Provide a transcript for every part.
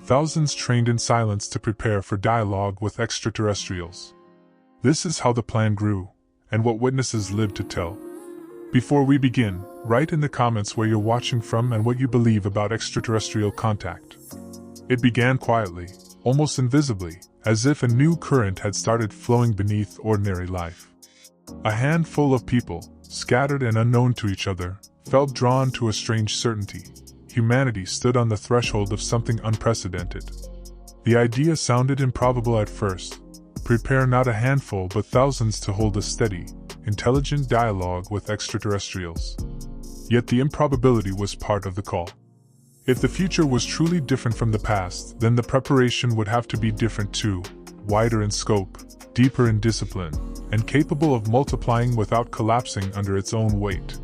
thousands trained in silence to prepare for dialogue with extraterrestrials. This is how the plan grew, and what witnesses lived to tell. Before we begin, write in the comments where you're watching from and what you believe about extraterrestrial contact. It began quietly, almost invisibly, as if a new current had started flowing beneath ordinary life. A handful of people, scattered and unknown to each other, felt drawn to a strange certainty. Humanity stood on the threshold of something unprecedented. The idea sounded improbable at first. Prepare not a handful but thousands to hold a steady, intelligent dialogue with extraterrestrials. Yet the improbability was part of the call. If the future was truly different from the past, then the preparation would have to be different too, wider in scope, deeper in discipline, and capable of multiplying without collapsing under its own weight.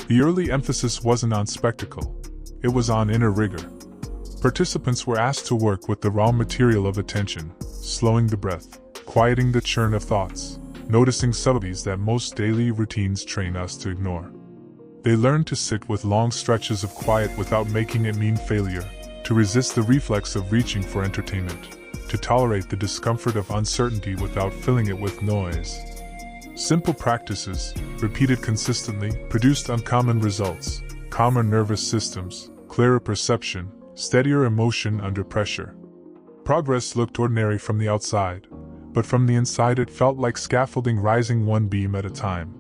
The early emphasis wasn't on spectacle, it was on inner rigor. Participants were asked to work with the raw material of attention, slowing the breath, quieting the churn of thoughts, noticing subtleties that most daily routines train us to ignore. They learned to sit with long stretches of quiet without making it mean failure, to resist the reflex of reaching for entertainment, to tolerate the discomfort of uncertainty without filling it with noise. Simple practices, repeated consistently, produced uncommon results: calmer nervous systems, clearer perception, steadier emotion under pressure. Progress looked ordinary from the outside, but from the inside it felt like scaffolding rising one beam at a time.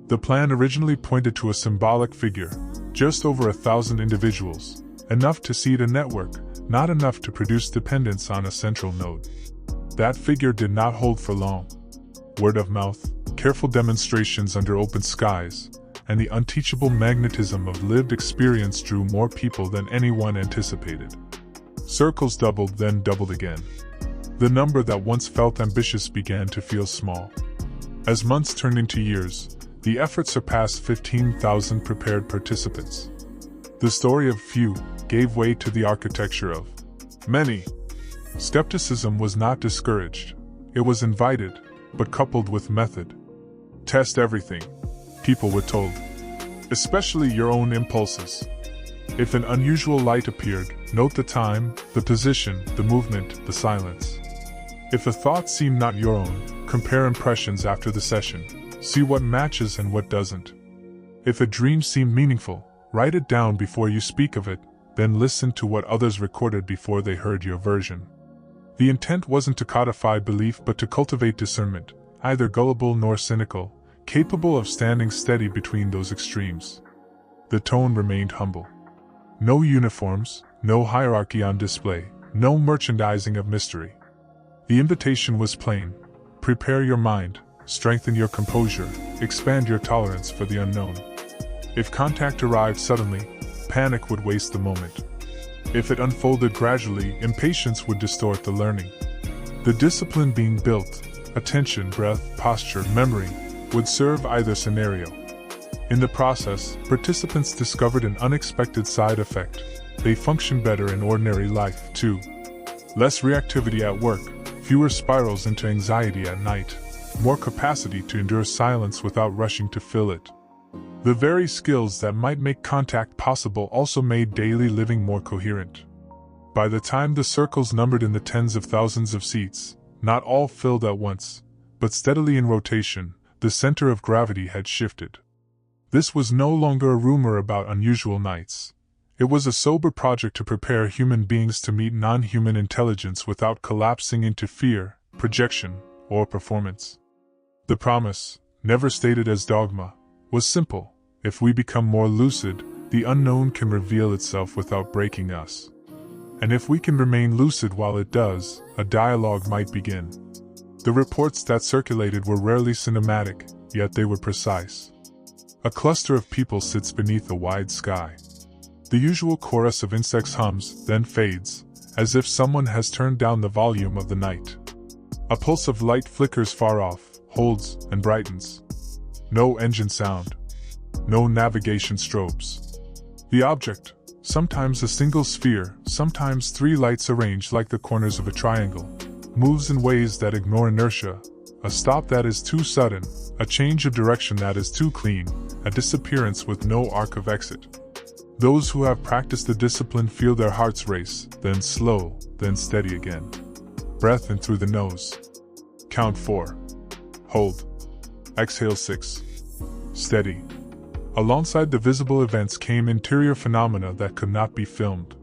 The plan originally pointed to a symbolic figure, just over 1,000 individuals, enough to seed a network, not enough to produce dependence on a central node. That figure did not hold for long. Word of mouth, careful demonstrations under open skies, and the unteachable magnetism of lived experience drew more people than anyone anticipated. Circles doubled, then doubled again. The number that once felt ambitious began to feel small. As months turned into years, the effort surpassed 15,000 prepared participants. The story of few gave way to the architecture of many. Skepticism was not discouraged. It was invited, but coupled with method. Test everything, people were told. Especially your own impulses. If an unusual light appeared, note the time, the position, the movement, the silence. If a thought seemed not your own, compare impressions after the session. See what matches and what doesn't. If a dream seemed meaningful, write it down before you speak of it, then listen to what others recorded before they heard your version. The intent wasn't to codify belief but to cultivate discernment, neither gullible nor cynical, capable of standing steady between those extremes. The tone remained humble. No uniforms, no hierarchy on display, no merchandising of mystery. The invitation was plain: prepare your mind, strengthen your composure, expand your tolerance for the unknown. If contact arrived suddenly, panic would waste the moment. If it unfolded gradually, impatience would distort the learning. The discipline being built, attention, breath, posture, memory, would serve either scenario. In the process, participants discovered an unexpected side effect. They functioned better in ordinary life, too. Less reactivity at work, fewer spirals into anxiety at night, more capacity to endure silence without rushing to fill it. The very skills that might make contact possible also made daily living more coherent. By the time the circles numbered in the tens of thousands of seats, not all filled at once, but steadily in rotation, the center of gravity had shifted. This was no longer a rumor about unusual nights. It was a sober project to prepare human beings to meet non-human intelligence without collapsing into fear, projection, or performance. The promise, never stated as dogma, was simple: if we become more lucid, the unknown can reveal itself without breaking us. And if we can remain lucid while it does, a dialogue might begin. The reports that circulated were rarely cinematic, yet they were precise. A cluster of people sits beneath a wide sky. The usual chorus of insects hums, then fades, as if someone has turned down the volume of the night. A pulse of light flickers far off, holds, and brightens. No engine sound. No navigation strobes. The object, sometimes a single sphere, sometimes 3 lights arranged like the corners of a triangle, moves in ways that ignore inertia, a stop that is too sudden, a change of direction that is too clean, a disappearance with no arc of exit. Those who have practiced the discipline feel their hearts race, then slow, then steady again. Breath in through the nose. Count 4. Hold. Exhale 6. Steady. Alongside the visible events came interior phenomena that could not be filmed.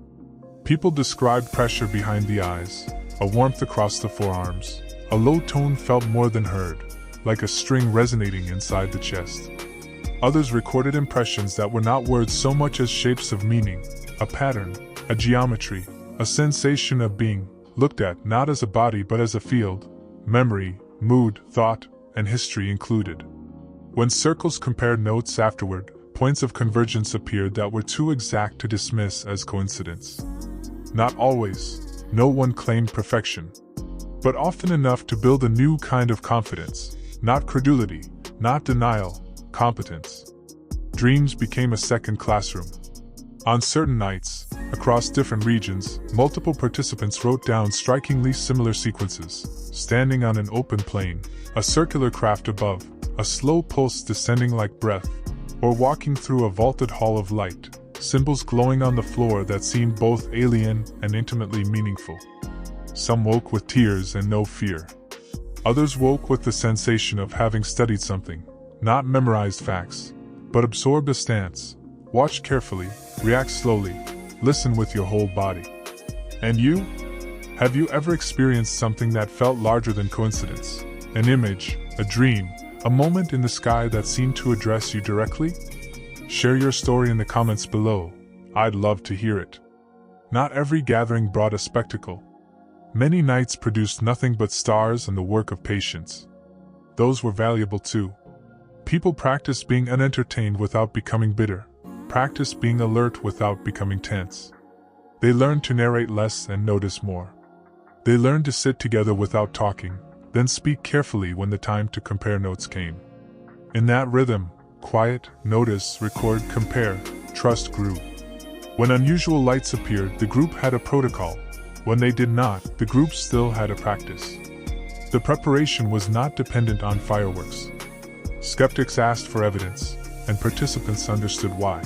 People described pressure behind the eyes, a warmth across the forearms, a low tone felt more than heard, like a string resonating inside the chest. Others recorded impressions that were not words so much as shapes of meaning, a pattern, a geometry, a sensation of being looked at not as a body but as a field, memory, mood, thought, and history included. When circles compared notes afterward, points of convergence appeared that were too exact to dismiss as coincidence. Not always, no one claimed perfection, but often enough to build a new kind of confidence, not credulity, not denial, competence. Dreams became a second classroom. On certain nights, across different regions, multiple participants wrote down strikingly similar sequences, standing on an open plain, a circular craft above, a slow pulse descending like breath, or walking through a vaulted hall of light, symbols glowing on the floor that seemed both alien and intimately meaningful. Some woke with tears and no fear. Others woke with the sensation of having studied something, not memorized facts, but absorbed a stance, watched carefully, react slowly, listen with your whole body. And you? Have you ever experienced something that felt larger than coincidence? An image, a dream, a moment in the sky that seemed to address you directly? Share your story in the comments below. I'd love to hear it. Not every gathering brought a spectacle. Many nights produced nothing but stars and the work of patience. Those were valuable too. People practiced being unentertained without becoming bitter, practiced being alert without becoming tense. They learned to narrate less and notice more. They learned to sit together without talking, then speak carefully when the time to compare notes came. In that rhythm, quiet, notice, record, compare, trust grew. When unusual lights appeared, the group had a protocol. When they did not, the group still had a practice. The preparation was not dependent on fireworks. Skeptics asked for evidence, and participants understood why.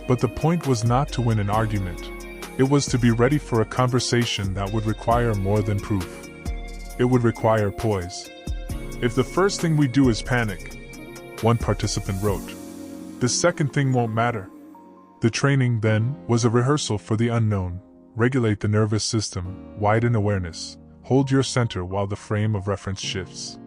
But the point was not to win an argument. It was to be ready for a conversation that would require more than proof. It would require poise. If the first thing we do is panic, one participant wrote, the second thing won't matter. The training, then, was a rehearsal for the unknown. Regulate the nervous system, widen awareness, hold your center while the frame of reference shifts.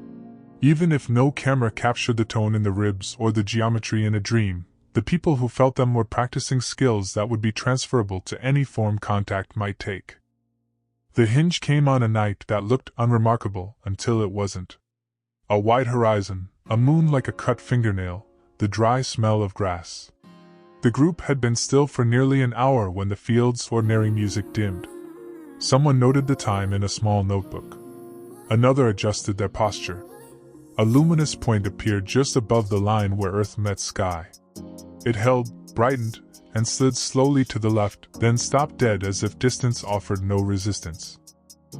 Even if no camera captured the tone in the ribs or the geometry in a dream, the people who felt them were practicing skills that would be transferable to any form contact might take. The hinge came on a night that looked unremarkable until it wasn't. A wide horizon, a moon like a cut fingernail, the dry smell of grass. The group had been still for nearly an hour when the field's ordinary music dimmed. Someone noted the time in a small notebook. Another adjusted their posture. A luminous point appeared just above the line where Earth met sky. It held, brightened, and slid slowly to the left, then stopped dead as if distance offered no resistance.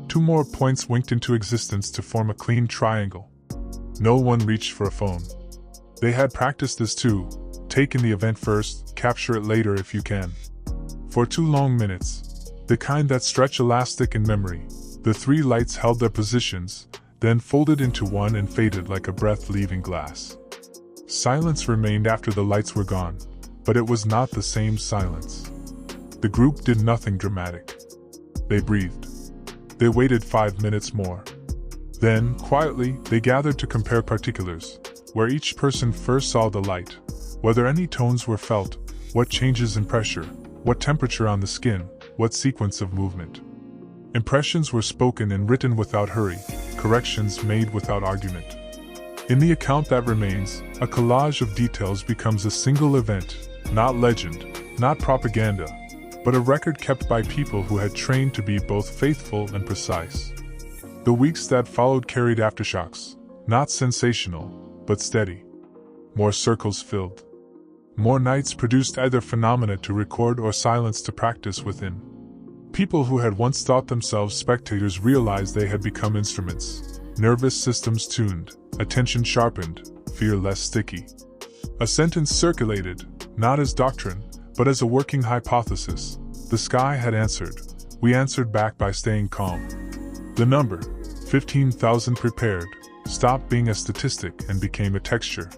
Two more points winked into existence to form a clean triangle. No one reached for a phone. They had practiced this too. Take in the event first, capture it later if you can. For 2 long minutes, the kind that stretch elastic in memory, the 3 lights held their positions, then folded into one and faded like a breath leaving glass. Silence remained after the lights were gone, but it was not the same silence. The group did nothing dramatic. They breathed. They waited 5 minutes more. Then, quietly, they gathered to compare particulars, where each person first saw the light, whether any tones were felt, what changes in pressure, what temperature on the skin, what sequence of movement. Impressions were spoken and written without hurry, corrections made without argument. In the account that remains, a collage of details becomes a single event, not legend, not propaganda, but a record kept by people who had trained to be both faithful and precise. The weeks that followed carried aftershocks, not sensational, but steady. More circles filled. More nights produced either phenomena to record or silence to practice within. People who had once thought themselves spectators realized they had become instruments, nervous systems tuned, attention sharpened, fear less sticky. A sentence circulated, not as doctrine, but as a working hypothesis. The sky had answered. We answered back by staying calm. The number, 15,000 prepared, stopped being a statistic and became a texture.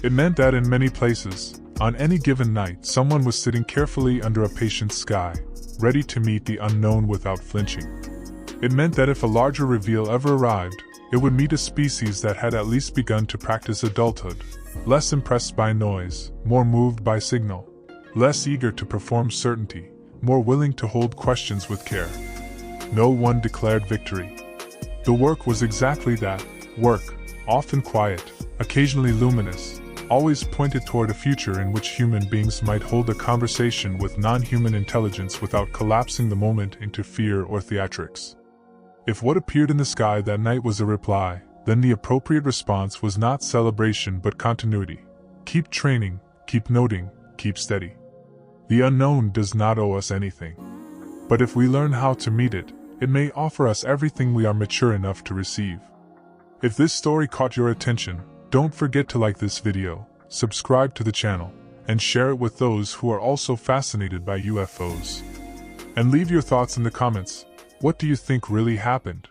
It meant that in many places, on any given night, someone was sitting carefully under a patient sky, ready to meet the unknown without flinching. It meant that if a larger reveal ever arrived, it would meet a species that had at least begun to practice adulthood, less impressed by noise, more moved by signal, less eager to perform certainty, more willing to hold questions with care. No one declared victory. The work was exactly that, work, often quiet, occasionally luminous, always pointed toward a future in which human beings might hold a conversation with non-human intelligence without collapsing the moment into fear or theatrics. If what appeared in the sky that night was a reply, then the appropriate response was not celebration but continuity. Keep training, keep noting, keep steady. The unknown does not owe us anything. But if we learn how to meet it, it may offer us everything we are mature enough to receive. If this story caught your attention, don't forget to like this video, subscribe to the channel, and share it with those who are also fascinated by UFOs. And leave your thoughts in the comments. What do you think really happened?